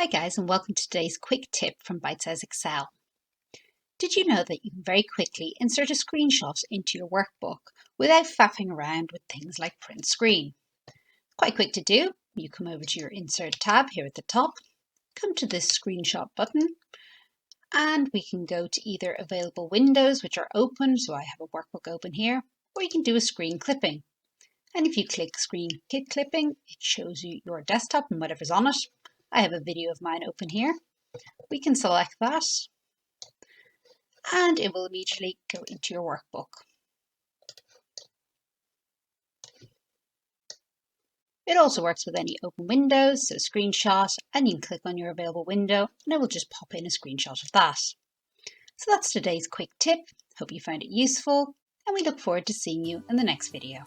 Hi guys, and welcome to today's quick tip from Bitesize Excel. Did you know that you can very quickly insert a screenshot into your workbook without faffing around with things like print screen? Quite quick to do. You come over to your Insert tab here at the top, come to this Screenshot button, and we can go to either available windows which are open, so I have a workbook open here, or you can do a screen clipping. And if you click screen clipping, it shows you your desktop and whatever's on it. I have a video of mine open here. We can select that and it will immediately go into your workbook. It also works with any open windows, so screenshot, and you can click on your available window and it will just pop in a screenshot of that. So that's today's quick tip. Hope you found it useful and we look forward to seeing you in the next video.